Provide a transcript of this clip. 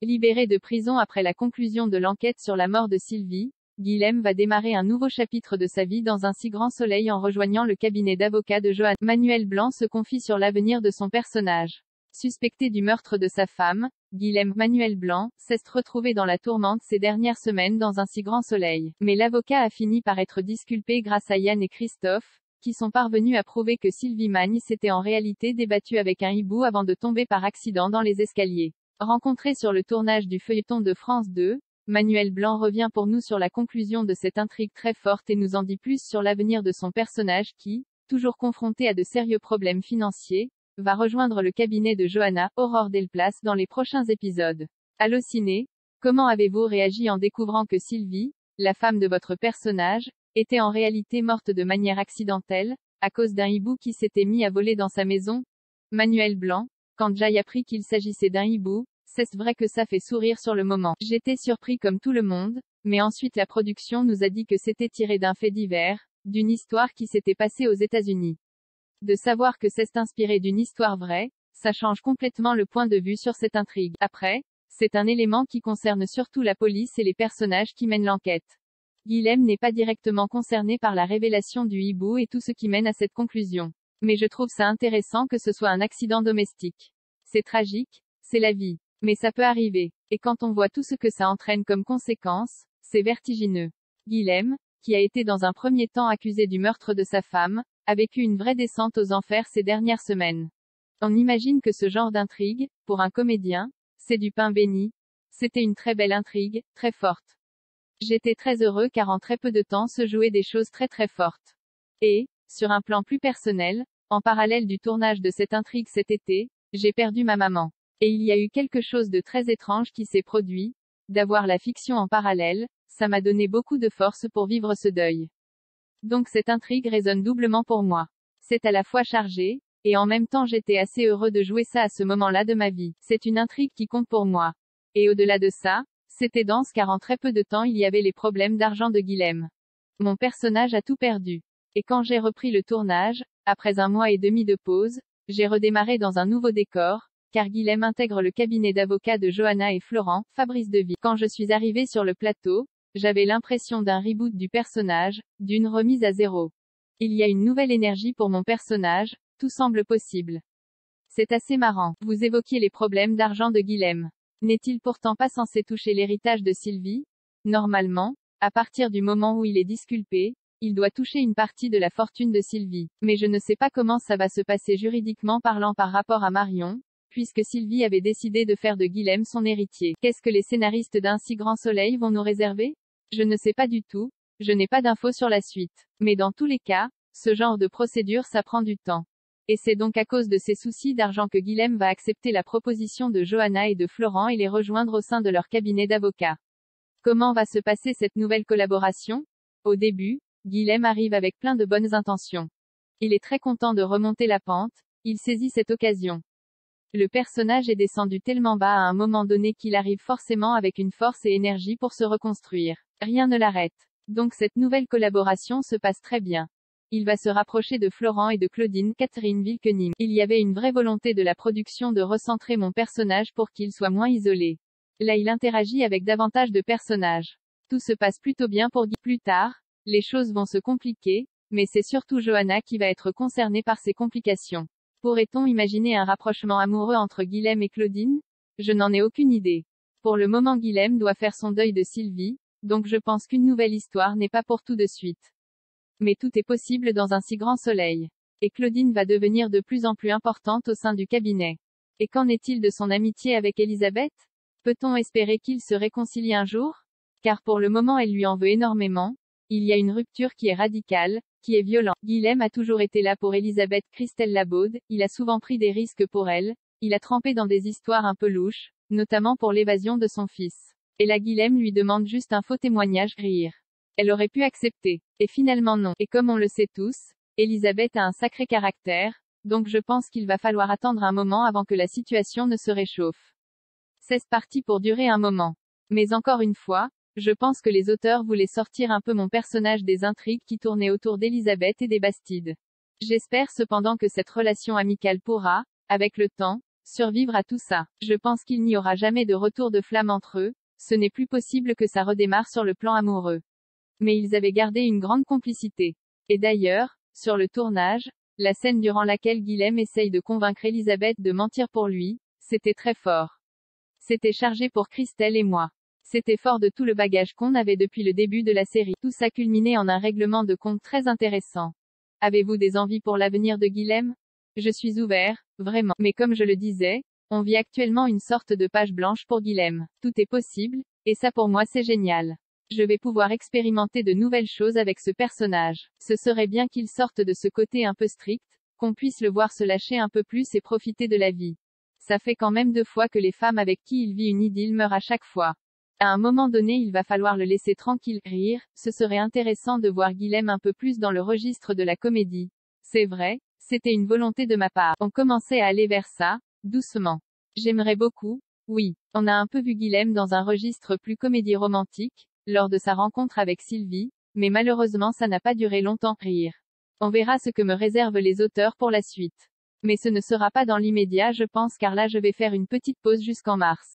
Libéré de prison après la conclusion de l'enquête sur la mort de Sylvie, Guilhem va démarrer un nouveau chapitre de sa vie dans un si grand soleil en rejoignant le cabinet d'avocats de Johanna. Manuel Blanc se confie sur l'avenir de son personnage. Suspecté du meurtre de sa femme, Guilhem Manuel Blanc s'est retrouvé dans la tourmente ces dernières semaines dans un si grand soleil. Mais l'avocat a fini par être disculpé grâce à Yann et Christophe, qui sont parvenus à prouver que Sylvie Magne s'était en réalité débattue avec un hibou avant de tomber par accident dans les escaliers. Rencontré sur le tournage du feuilleton de France 2, Manuel Blanc revient pour nous sur la conclusion de cette intrigue très forte et nous en dit plus sur l'avenir de son personnage qui, toujours confronté à de sérieux problèmes financiers, va rejoindre le cabinet de Johanna, Aurore Delplace dans les prochains épisodes. Allociné, comment avez-vous réagi en découvrant que Sylvie, la femme de votre personnage, était en réalité morte de manière accidentelle, à cause d'un hibou qui s'était mis à voler dans sa maison? Manuel Blanc, quand j'ai appris qu'il s'agissait d'un hibou, c'est vrai que ça fait sourire sur le moment. J'étais surpris comme tout le monde, mais ensuite la production nous a dit que c'était tiré d'un fait divers, d'une histoire qui s'était passée aux États-Unis. De savoir que c'est inspiré d'une histoire vraie, ça change complètement le point de vue sur cette intrigue. Après, c'est un élément qui concerne surtout la police et les personnages qui mènent l'enquête. Guilhem n'est pas directement concerné par la révélation du hibou et tout ce qui mène à cette conclusion. Mais je trouve ça intéressant que ce soit un accident domestique. C'est tragique, c'est la vie. Mais ça peut arriver. Et quand on voit tout ce que ça entraîne comme conséquence, c'est vertigineux. Guilhem, qui a été dans un premier temps accusé du meurtre de sa femme, a vécu une vraie descente aux enfers ces dernières semaines. On imagine que ce genre d'intrigue, pour un comédien, c'est du pain béni. C'était une très belle intrigue, très forte. J'étais très heureux car en très peu de temps se jouaient des choses très très fortes. Et, sur un plan plus personnel, en parallèle du tournage de cette intrigue cet été, j'ai perdu ma maman. Et il y a eu quelque chose de très étrange qui s'est produit, d'avoir la fiction en parallèle, ça m'a donné beaucoup de force pour vivre ce deuil. Donc cette intrigue résonne doublement pour moi. C'est à la fois chargé, et en même temps j'étais assez heureux de jouer ça à ce moment-là de ma vie. C'est une intrigue qui compte pour moi. Et au-delà de ça, c'était dense car en très peu de temps il y avait les problèmes d'argent de Guilhem. Mon personnage a tout perdu. Et quand j'ai repris le tournage, après 1 mois et demi de pause, j'ai redémarré dans un nouveau décor, car Guilhem intègre le cabinet d'avocats de Johanna et Florent, Fabrice Deville. Quand je suis arrivé sur le plateau, j'avais l'impression d'un reboot du personnage, d'une remise à zéro. Il y a une nouvelle énergie pour mon personnage, tout semble possible. C'est assez marrant. Vous évoquiez les problèmes d'argent de Guilhem. N'est-il pourtant pas censé toucher l'héritage de Sylvie? Normalement, à partir du moment où il est disculpé, il doit toucher une partie de la fortune de Sylvie. Mais je ne sais pas comment ça va se passer juridiquement parlant par rapport à Marion, puisque Sylvie avait décidé de faire de Guilhem son héritier. Qu'est-ce que les scénaristes d'un si grand soleil vont nous réserver? Je ne sais pas du tout, je n'ai pas d'infos sur la suite. Mais dans tous les cas, ce genre de procédure ça prend du temps. Et c'est donc à cause de ces soucis d'argent que Guilhem va accepter la proposition de Johanna et de Florent et les rejoindre au sein de leur cabinet d'avocats. Comment va se passer cette nouvelle collaboration? Au début, Guilhem arrive avec plein de bonnes intentions. Il est très content de remonter la pente, il saisit cette occasion. Le personnage est descendu tellement bas à un moment donné qu'il arrive forcément avec une force et énergie pour se reconstruire. Rien ne l'arrête. Donc cette nouvelle collaboration se passe très bien. Il va se rapprocher de Florent et de Claudine Catherine Wilkening. Il y avait une vraie volonté de la production de recentrer mon personnage pour qu'il soit moins isolé. Là il interagit avec davantage de personnages. Tout se passe plutôt bien pour Guy. Plus tard, les choses vont se compliquer, mais c'est surtout Johanna qui va être concernée par ces complications. Pourrait-on imaginer un rapprochement amoureux entre Guilhem et Claudine? Je n'en ai aucune idée. Pour le moment Guilhem doit faire son deuil de Sylvie, donc je pense qu'une nouvelle histoire n'est pas pour tout de suite. Mais tout est possible dans un si grand soleil. Et Claudine va devenir de plus en plus importante au sein du cabinet. Et qu'en est-il de son amitié avec Elisabeth? Peut-on espérer qu'ils se réconcilient un jour? Car pour le moment elle lui en veut énormément. Il y a une rupture qui est radicale, qui est violente. Guilhem a toujours été là pour Elisabeth Christelle Labaude, il a souvent pris des risques pour elle, il a trempé dans des histoires un peu louches, notamment pour l'évasion de son fils. Et là Guilhem lui demande juste un faux témoignage, rire. Elle aurait pu accepter. Et finalement non. Et comme on le sait tous, Elisabeth a un sacré caractère, donc je pense qu'il va falloir attendre un moment avant que la situation ne se réchauffe. C'est parti pour durer un moment. Mais encore une fois, je pense que les auteurs voulaient sortir un peu mon personnage des intrigues qui tournaient autour d'Elisabeth et des Bastides. J'espère cependant que cette relation amicale pourra, avec le temps, survivre à tout ça. Je pense qu'il n'y aura jamais de retour de flamme entre eux, ce n'est plus possible que ça redémarre sur le plan amoureux. Mais ils avaient gardé une grande complicité. Et d'ailleurs, sur le tournage, la scène durant laquelle Guilhem essaye de convaincre Elisabeth de mentir pour lui, c'était très fort. C'était chargé pour Christelle et moi. C'était fort de tout le bagage qu'on avait depuis le début de la série. Tout ça culminé en un règlement de compte très intéressant. Avez-vous des envies pour l'avenir de Guilhem? Je suis ouvert, vraiment. Mais comme je le disais, on vit actuellement une sorte de page blanche pour Guilhem. Tout est possible, et ça pour moi c'est génial. Je vais pouvoir expérimenter de nouvelles choses avec ce personnage. Ce serait bien qu'il sorte de ce côté un peu strict, qu'on puisse le voir se lâcher un peu plus et profiter de la vie. Ça fait quand même 2 fois que les femmes avec qui il vit une idylle meurent à chaque fois. À un moment donné il va falloir le laisser tranquille, rire, ce serait intéressant de voir Guilhem un peu plus dans le registre de la comédie. C'est vrai, c'était une volonté de ma part. On commençait à aller vers ça, doucement. J'aimerais beaucoup, oui. On a un peu vu Guilhem dans un registre plus comédie romantique, lors de sa rencontre avec Sylvie, mais malheureusement ça n'a pas duré longtemps, rire. On verra ce que me réservent les auteurs pour la suite. Mais ce ne sera pas dans l'immédiat je pense car là je vais faire une petite pause jusqu'en mars.